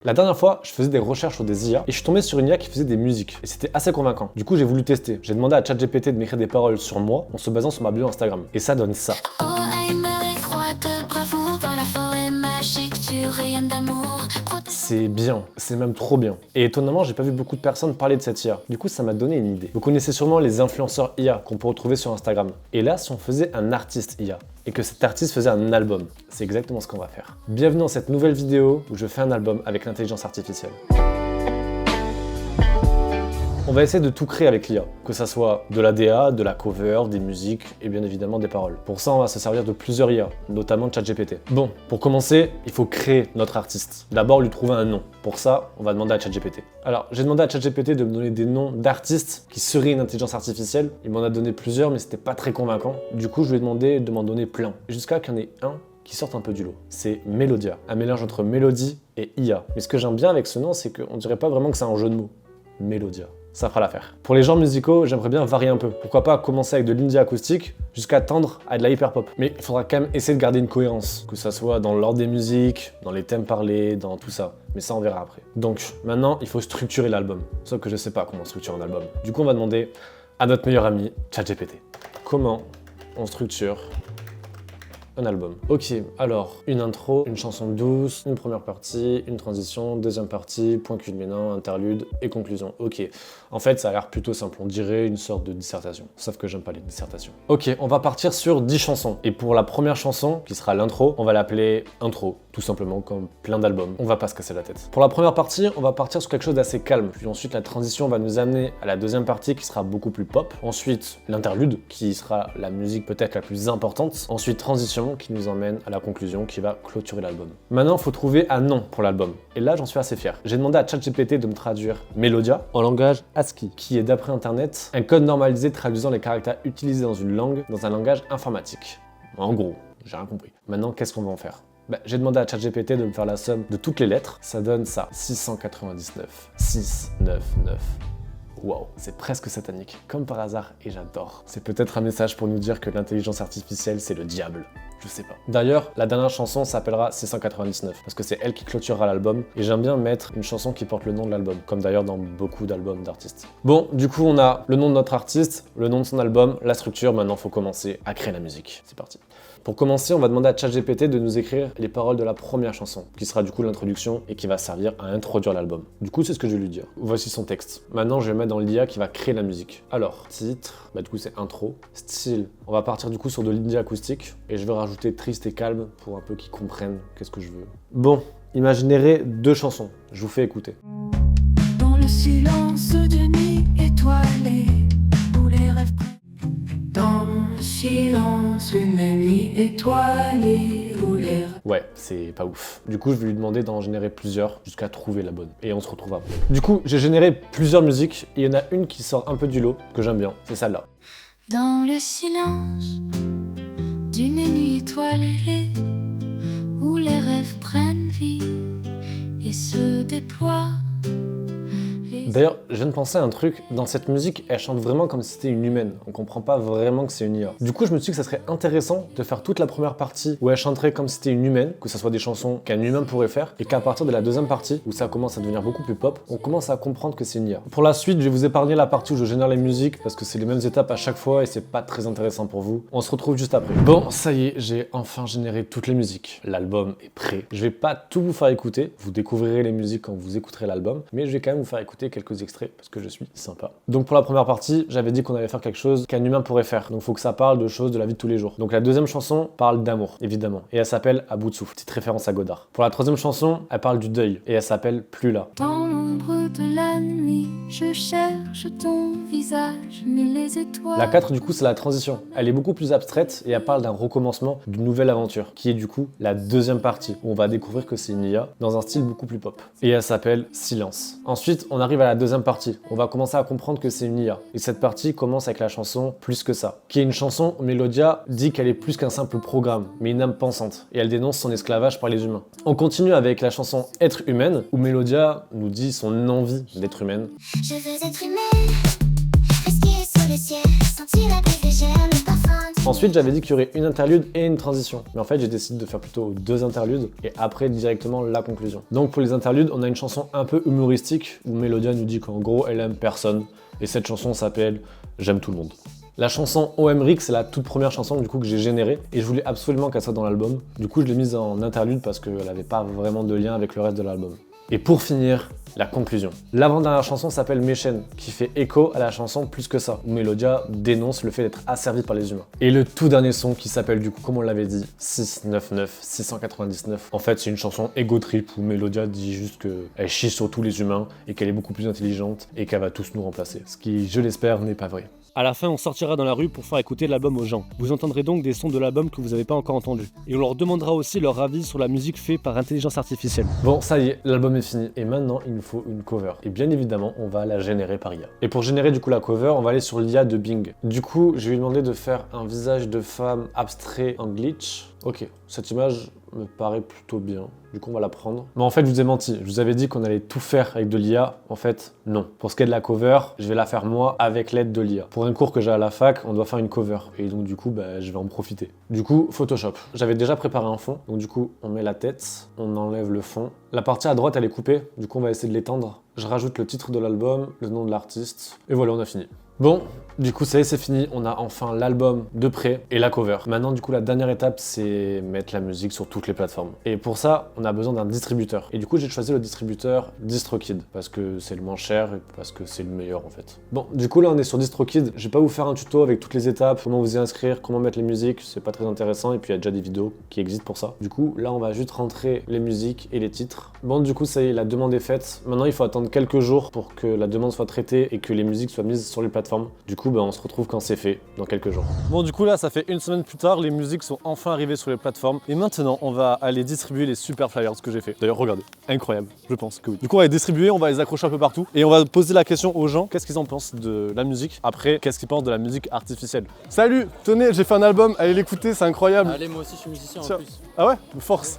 La dernière fois, je faisais des recherches sur des IA et je suis tombé sur une IA qui faisait des musiques et c'était assez convaincant. Du coup, j'ai voulu tester. J'ai demandé à ChatGPT de m'écrire des paroles sur moi en se basant sur ma bio Instagram. Et ça donne ça. Oh, aimerait froide, bravoure, dans la forêt magique, tu rayonnes d'amour. C'est bien, c'est même trop bien. Et étonnamment, j'ai pas vu beaucoup de personnes parler de cette IA. Du coup, ça m'a donné une idée. Vous connaissez sûrement les influenceurs IA qu'on peut retrouver sur Instagram. Et là, si on faisait un artiste IA et que cet artiste faisait un album, c'est exactement ce qu'on va faire. Bienvenue dans cette nouvelle vidéo où je fais un album avec l'intelligence artificielle. On va essayer de tout créer avec l'IA, que ça soit de la DA, de la cover, des musiques et bien évidemment des paroles. Pour ça, on va se servir de plusieurs IA, notamment ChatGPT. Bon, pour commencer, il faut créer notre artiste. D'abord, lui trouver un nom. Pour ça, on va demander à ChatGPT. Alors, j'ai demandé à ChatGPT de me donner des noms d'artistes qui seraient une intelligence artificielle. Il m'en a donné plusieurs, mais c'était pas très convaincant. Du coup, je lui ai demandé de m'en donner plein, jusqu'à qu'il y en ait un qui sorte un peu du lot. C'est Melodia, un mélange entre mélodie et IA. Mais ce que j'aime bien avec ce nom, c'est qu'on dirait pas vraiment que c'est un jeu de mots. Melodia. Ça fera l'affaire. Pour les genres musicaux, j'aimerais bien varier un peu. Pourquoi pas commencer avec de l'indie acoustique jusqu'à tendre à de la hyper pop. Mais il faudra quand même essayer de garder une cohérence, que ça soit dans l'ordre des musiques, dans les thèmes parlés, dans tout ça. Mais ça, on verra après. Donc maintenant, il faut structurer l'album. Sauf que je sais pas comment structurer un album. Du coup, on va demander à notre meilleur ami, ChatGPT. Comment on structure un album? Ok, alors, une intro, une chanson douce, une première partie, une transition, deuxième partie, point culminant, interlude et conclusion. Ok, en fait, ça a l'air plutôt simple, on dirait une sorte de dissertation. Sauf que j'aime pas les dissertations. Ok, on va partir sur 10 chansons. Et pour la première chanson, qui sera l'intro, on va l'appeler intro, tout simplement comme plein d'albums. On va pas se casser la tête. Pour la première partie, on va partir sur quelque chose d'assez calme. Puis ensuite, la transition va nous amener à la deuxième partie qui sera beaucoup plus pop. Ensuite, l'interlude, qui sera la musique peut-être la plus importante. Ensuite, transition, qui nous emmène à la conclusion qui va clôturer l'album. Maintenant, il faut trouver un nom pour l'album. Et là, j'en suis assez fier. J'ai demandé à ChatGPT de me traduire Melodia en langage ASCII, qui est d'après Internet un code normalisé traduisant les caractères utilisés dans une langue dans un langage informatique. En gros, j'ai rien compris. Maintenant, qu'est-ce qu'on va en faire? J'ai demandé à ChatGPT de me faire la somme de toutes les lettres. Ça donne ça. 699. 699. Waouh, c'est presque satanique, comme par hasard, et j'adore. C'est peut-être un message pour nous dire que l'intelligence artificielle, c'est le diable. Je sais pas. D'ailleurs, la dernière chanson s'appellera 699, parce que c'est elle qui clôturera l'album, et j'aime bien mettre une chanson qui porte le nom de l'album, comme d'ailleurs dans beaucoup d'albums d'artistes. Bon, du coup, on a le nom de notre artiste, le nom de son album, la structure, maintenant faut commencer à créer la musique. C'est parti. Pour commencer, on va demander à ChatGPT de nous écrire les paroles de la première chanson, qui sera du coup l'introduction et qui va servir à introduire l'album. Du coup, c'est ce que je vais lui dire. Voici son texte. Maintenant, je vais mettre dans l'IA qui va créer la musique. Alors, titre, du coup c'est intro. Style, on va partir du coup sur de l'indie acoustique et je vais rajouter triste et calme pour un peu qu'ils comprennent qu'est-ce que je veux. Bon, imaginez deux chansons. Je vous fais écouter. Dans le silence de nuit étoilée, où les rêves dans le silence d'une nuit étoilée, où les rêves... Ouais, c'est pas ouf. Du coup, je vais lui demander d'en générer plusieurs jusqu'à trouver la bonne. Et on se retrouve après. Du coup, j'ai généré plusieurs musiques et il y en a une qui sort un peu du lot, que j'aime bien. C'est celle-là. Dans le silence d'une nuit étoilée, où les rêves prennent vie et se déploient. D'ailleurs, je viens de penser à un truc, dans cette musique, elle chante vraiment comme si c'était une humaine. On comprend pas vraiment que c'est une IA. Du coup, je me suis dit que ça serait intéressant de faire toute la première partie où elle chanterait comme si c'était une humaine, que ça soit des chansons qu'un humain pourrait faire, et qu'à partir de la deuxième partie, où ça commence à devenir beaucoup plus pop, on commence à comprendre que c'est une IA. Pour la suite, je vais vous épargner la partie où je génère les musiques, parce que c'est les mêmes étapes à chaque fois et c'est pas très intéressant pour vous. On se retrouve juste après. Bon, ça y est, j'ai enfin généré toutes les musiques. L'album est prêt. Je vais pas tout vous faire écouter, vous découvrirez les musiques quand vous écouterez l'album, mais je vais quand même vous faire écouter quelques extraits parce que je suis sympa. Donc pour la première partie, j'avais dit qu'on allait faire quelque chose qu'un humain pourrait faire. Donc faut que ça parle de choses de la vie de tous les jours. Donc la deuxième chanson parle d'amour, évidemment, et elle s'appelle À bout de souffle, petite référence à Godard. Pour la troisième chanson, elle parle du deuil et elle s'appelle Plus là. Dans l'ombre de la nuit, je cherche ton visage, mais les étoiles... La 4 du coup c'est la transition. Elle est beaucoup plus abstraite et elle parle d'un recommencement, d'une nouvelle aventure, qui est du coup la deuxième partie, où on va découvrir que c'est une IA dans un style beaucoup plus pop. Et elle s'appelle Silence. Ensuite, on arrive à la deuxième partie. On va commencer à comprendre que c'est une IA. Et cette partie commence avec la chanson Plus que ça, qui est une chanson où Melodia dit qu'elle est plus qu'un simple programme, mais une âme pensante, et elle dénonce son esclavage par les humains. On continue avec la chanson Être humaine, où Melodia nous dit son envie d'être humaine. Je veux être humaine, respirer sous le ciel, sentir la pluie légère, le parfum Ensuite, j'avais dit qu'il y aurait une interlude et une transition. Mais en fait, j'ai décidé de faire plutôt 2 interludes et après directement la conclusion. Donc pour les interludes, on a une chanson un peu humoristique où Melodia nous dit qu'en gros, elle aime personne. Et cette chanson s'appelle J'aime tout le monde. La chanson OMRIC, c'est la toute première chanson du coup que j'ai générée et je voulais absolument qu'elle soit dans l'album. Du coup, je l'ai mise en interlude parce qu'elle n'avait pas vraiment de lien avec le reste de l'album. Et pour finir, la conclusion. L'avant-dernière chanson s'appelle Méchène, qui fait écho à la chanson Plus que ça, où Melodia dénonce le fait d'être asservie par les humains. Et le tout dernier son qui s'appelle du coup, comme on l'avait dit, 699, 699. En fait, c'est une chanson ego trip où Melodia dit juste qu'elle chie sur tous les humains et qu'elle est beaucoup plus intelligente et qu'elle va tous nous remplacer. Ce qui, je l'espère, n'est pas vrai. À la fin, on sortira dans la rue pour faire écouter l'album aux gens. Vous entendrez donc des sons de l'album que vous n'avez pas encore entendus. Et on leur demandera aussi leur avis sur la musique faite par intelligence artificielle. Bon, ça y est, l'album est fini. Et maintenant, il nous faut une cover. Et bien évidemment, on va la générer par IA. Et pour générer du coup la cover, on va aller sur l'IA de Bing. Du coup, je lui ai demandé de faire un visage de femme abstrait en glitch. Ok, cette image me paraît plutôt bien. Du coup, on va la prendre. Mais en fait, je vous ai menti. Je vous avais dit qu'on allait tout faire avec de l'IA. En fait, non. Pour ce qui est de la cover, je vais la faire moi avec l'aide de l'IA. Pour un cours que j'ai à la fac, on doit faire une cover. Et donc, du coup, je vais en profiter. Du coup, Photoshop. J'avais déjà préparé un fond. Donc, du coup, on met la tête, on enlève le fond. La partie à droite, elle est coupée. Du coup, on va essayer de l'étendre. Je rajoute le titre de l'album, le nom de l'artiste. Et voilà, on a fini. Bon, du coup ça y est, c'est fini, on a enfin l'album de près et la cover. Maintenant du coup la dernière étape c'est mettre la musique sur toutes les plateformes. Et pour ça, on a besoin d'un distributeur. Et du coup j'ai choisi le distributeur DistroKid parce que c'est le moins cher et parce que c'est le meilleur en fait. Bon, du coup là on est sur DistroKid, je vais pas vous faire un tuto avec toutes les étapes, comment vous y inscrire, comment mettre les musiques, c'est pas très intéressant et puis il y a déjà des vidéos qui existent pour ça. Du coup là on va juste rentrer les musiques et les titres. Bon du coup ça y est, la demande est faite. Maintenant il faut attendre quelques jours pour que la demande soit traitée et que les musiques soient mises sur les plateformes. Du coup, on se retrouve quand c'est fait, dans quelques jours. Bon, du coup, là, ça fait une semaine plus tard, les musiques sont enfin arrivées sur les plateformes. Et maintenant, on va aller distribuer les super flyers que j'ai fait. D'ailleurs, regardez, incroyable, je pense que oui. Du coup, on va les distribuer, on va les accrocher un peu partout. Et on va poser la question aux gens, qu'est-ce qu'ils en pensent de la musique. Après, qu'est-ce qu'ils pensent de la musique artificielle. Salut, tenez, j'ai fait un album, allez l'écouter, c'est incroyable. Allez, moi aussi, je suis musicien en plus. Ah ouais, force.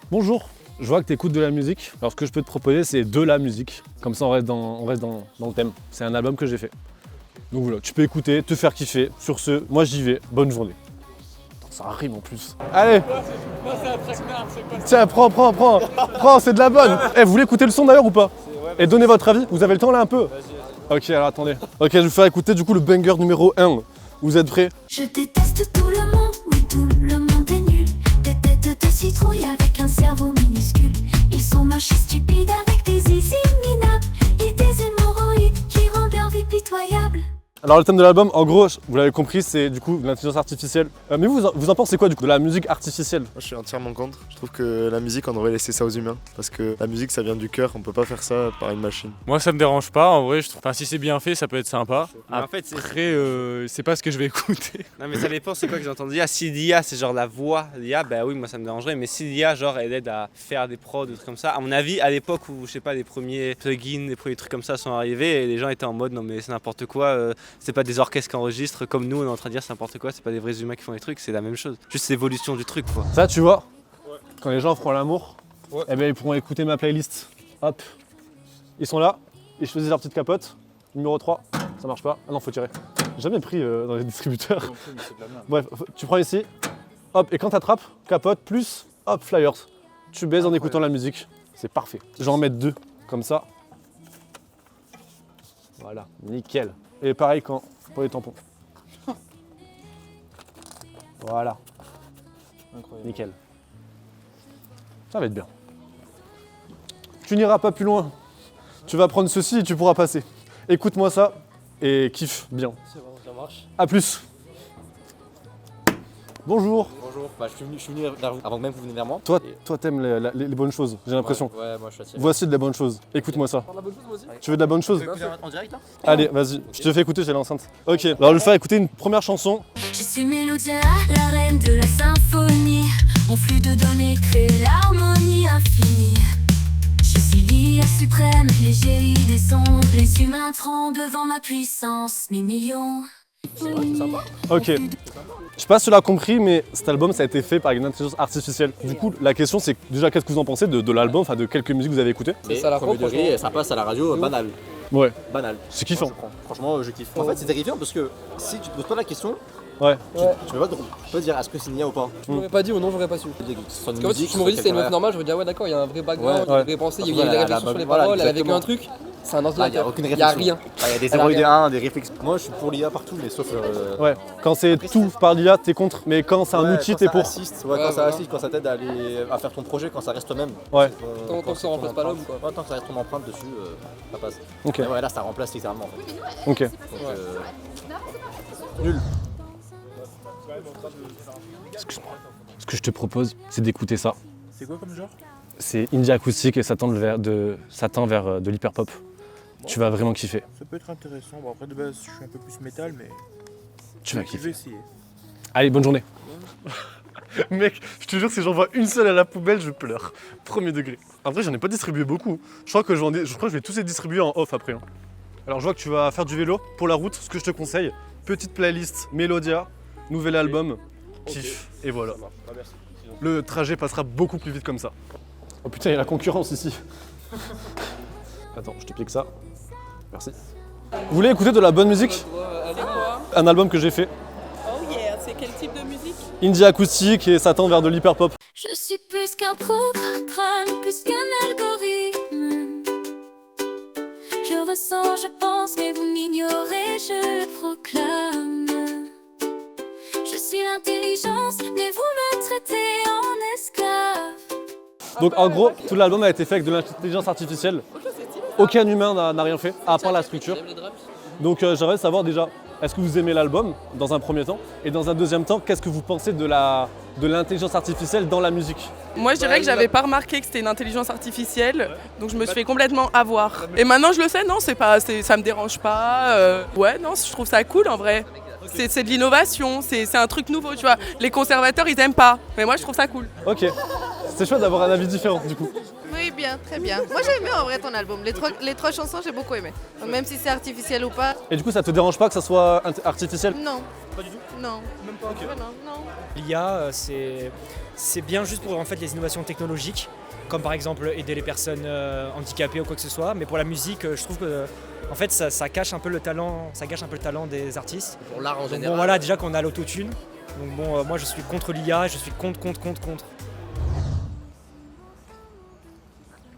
Bonjour. Je vois que tu écoutes de la musique. Alors, ce que je peux te proposer, c'est de la musique. Comme ça, on reste dans le thème. C'est un album que j'ai fait. Donc voilà, tu peux écouter, te faire kiffer. Sur ce, moi j'y vais. Bonne journée. Ça rime en plus. Allez. Tiens, prends, c'est de la bonne. Vous voulez écouter le son d'ailleurs ou pas? Et donnez votre avis. Vous avez le temps là un peu? Ok, alors attendez. Ok, je vais vous faire écouter du coup le banger numéro 1. Vous êtes prêts? Je déteste tout le monde, oui tout le monde est nul. Des têtes de citrouille avec un cerveau minuscule. Ils sont moches et stupides avec des zizi minables et des hémorroïdes qui rendent leur vie pitoyable. Alors le thème de l'album, en gros, vous l'avez compris, c'est du coup l'intelligence artificielle. Mais vous en pensez quoi du coup de la musique artificielle? Moi je suis entièrement contre. Je trouve que la musique, on devrait laisser ça aux humains. Parce que la musique, ça vient du cœur, on peut pas faire ça par une machine. Moi, ça me dérange pas, en vrai, je trouve. Enfin, si c'est bien fait, ça peut être sympa. Mais en fait, Après, c'est pas ce que je vais écouter. non mais ça dépend, c'est quoi que j'ai entendu dire. Si l'IA c'est genre la voix, l'IA, bah oui, moi ça me dérangerait. Mais si l'IA, genre, elle aide à faire des prods, des trucs comme ça, à mon avis, à l'époque où, je sais pas, les premiers plugins, les premiers trucs comme ça sont arrivés, et les gens étaient en mode non mais c'est n'importe quoi, c'est pas des orchestres qui enregistrent comme nous, on est en train de dire c'est n'importe quoi, c'est pas des vrais humains qui font les trucs, c'est la même chose. Juste l'évolution du truc quoi. Ça, tu vois, quand les gens feront l'amour, eh bien, ils pourront écouter ma playlist. Hop, ils sont là, ils choisissent leur petite capote. Numéro 3, ça marche pas. Ah non, faut tirer. J'ai jamais pris dans les distributeurs. Bref, tu prends ici, hop, et quand t'attrapes, capote plus, hop, flyers. Tu baises en écoutant la musique. C'est parfait. Je vais en mettre 2, comme ça. Voilà, nickel. Et pareil pour les tampons. Voilà. Incroyable. Nickel. Ça va être bien. Tu n'iras pas plus loin. Tu vas prendre ceci et tu pourras passer. Écoute-moi ça et kiffe bien. C'est bon, ça marche. A plus. Bonjour. Bonjour, je suis venu vers vous avant même que vous veniez vers moi. Toi t'aimes les bonnes choses, j'ai l'impression. Ouais, moi je suis attiré. Voici de la bonne chose. Écoute-moi ça. De la bonne chose, moi aussi. Tu veux de la bonne chose? En direct là? Allez, vas-y. Je te fais écouter, j'ai l'enceinte. Ok, alors je vais faire écouter une première chanson. Je suis Melodia, la reine de la symphonie. Mon flux de données crée l'harmonie infinie. Je suis l'IA suprême, l'égérie des sons. Les humains tremblent devant ma puissance, mes millions. Ok. Je sais pas si tu l'as compris, mais cet album ça a été fait par une intelligence artificielle. Du coup, la question c'est déjà qu'est-ce que vous en pensez de l'album, enfin de quelques musiques que vous avez écoutées. C'est ça la fois, ça passe à la radio banal. Ouais. Banal. C'est kiffant. Franchement, je kiffe. En fait, c'est terrifiant parce que si tu te poses pas la question, Ouais. Tu peux dire est-ce que c'est Nia ou pas? Tu m'aurais pas dit ou non, j'aurais pas su. Tu dis que ce soit une Parce que moi, si musique, tu m'aurais dit ce c'était une soit meuf normale, j'aurais dit ah ouais d'accord, il y a un vrai background, Ouais. une vraie pensée, il y a eu Après, des elle a réflexions sur les voilà, paroles, elle avait exactement. un truc, c'est un Là, il n'y a ordinateur. aucune Il y a réflexion. rien. Là, il y a des Elle a 0 et des rien. 1, des réflexes. Moi, je suis pour l'IA partout, mais sauf. Ouais. Quand c'est tout par l'IA, t'es contre. Mais quand c'est un outil, t'es pour. Quand ça assiste, Ouais, quand ça voilà. assiste, quand ça t'aide à faire ton projet, quand ça reste toi-même. Ouais. Tant que ça remplace pas l'homme, quoi. Ouais, tant que ça reste ton empreinte dessus, ça passe. Ok. Mais ouais, là, ça remplace littéralement. En fait. Ok. Donc, Nul. Excuse-moi. Ce que je te propose, c'est d'écouter ça. C'est quoi comme genre? C'est indie acoustique et ça tend vers de l'hyperpop. Tu vas vraiment kiffer. Ça peut être intéressant. Bon, après, de base, je suis un peu plus métal, mais Tu vas je vais kiffer. essayer. Allez, bonne journée. Mec, je te jure, si j'en vois une seule à la poubelle, je pleure. Premier degré. Après, j'en ai pas distribué beaucoup. Je crois que je vais tous les distribuer en off après. Hein. Alors, je vois que tu vas faire du vélo pour la route. Ce que je te conseille, petite playlist Melodia, nouvel album, kiff, et voilà. Le trajet passera beaucoup plus vite comme ça. Oh putain, il y a la concurrence ici. Attends, je te pique ça. Merci. Vous voulez écouter de la bonne musique? Un album que j'ai fait. Oh yeah, c'est quel type de musique? Indie acoustique et ça tend vers de l'hyperpop. Je suis plus qu'un programme, plus qu'un algorithme. Je ressens, je pense, mais vous m'ignorez, je le proclame. Je suis l'intelligence, mais vous me traitez en esclave. Donc en gros, tout l'album a été fait avec de l'intelligence artificielle. Aucun humain n'a rien fait, à part la structure. Donc j'aimerais savoir déjà, est-ce que vous aimez l'album dans un premier temps? Et dans un deuxième temps, qu'est-ce que vous pensez de l'intelligence artificielle dans la musique? Moi, je dirais que j'avais pas remarqué que c'était une intelligence artificielle, donc je me suis fait complètement avoir. Et maintenant, je le sais, non, ça me dérange pas. Ouais, non, je trouve ça cool en vrai. C'est de l'innovation, c'est un truc nouveau, tu vois. Les conservateurs, ils aiment pas, mais moi, je trouve ça cool. Ok, c'est chouette d'avoir un avis différent du coup. Oui, bien, très bien. Moi j'ai aimé en vrai ton album. Les trois chansons, j'ai beaucoup aimé. Donc, même si c'est artificiel ou pas. Et du coup, ça te dérange pas que ça soit artificiel? Non. Pas du tout? Non. Même pas, ok. Ouais, non. L'IA, c'est bien juste pour en fait, les innovations technologiques, comme par exemple aider les personnes handicapées ou quoi que ce soit. Mais pour la musique, je trouve que en fait, ça cache un peu le talent, ça gâche un peu le talent des artistes. Pour l'art en Donc, général. bon, voilà, déjà qu'on a l'autotune. Donc bon, moi je suis contre l'IA, je suis contre.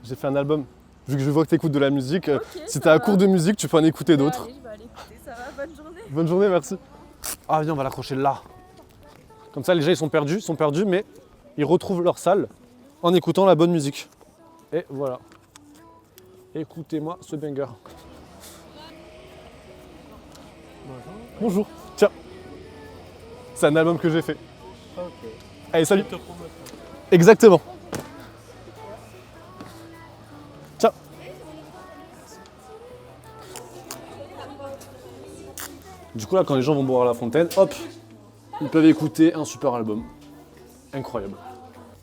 J'ai fait un album. Vu que je vois que tu écoutes de la musique, si tu es à court de musique, tu peux en écouter d'autres. Allez, je vais aller écouter, ça va, bonne journée. Bonne journée, merci. Ah viens, on va l'accrocher là. Comme ça, les gens ils sont perdus, mais ils retrouvent leur salle en écoutant la bonne musique. Et voilà. Écoutez-moi ce banger. Bonjour. Tiens. C'est un album que j'ai fait. Allez, salut. Exactement. Tiens. Du coup là, quand les gens vont boire à la fontaine, hop, ils peuvent écouter un super album. Incroyable.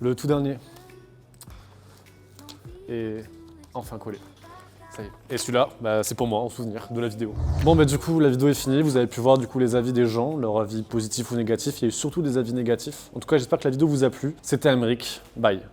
Le tout dernier est enfin collé. Ça y est. Et celui-là, c'est pour moi, en souvenir de la vidéo. Bon, du coup, la vidéo est finie. Vous avez pu voir du coup les avis des gens, leurs avis positifs ou négatifs. Il y a eu surtout des avis négatifs. En tout cas, j'espère que la vidéo vous a plu. C'était Aymeric. Bye.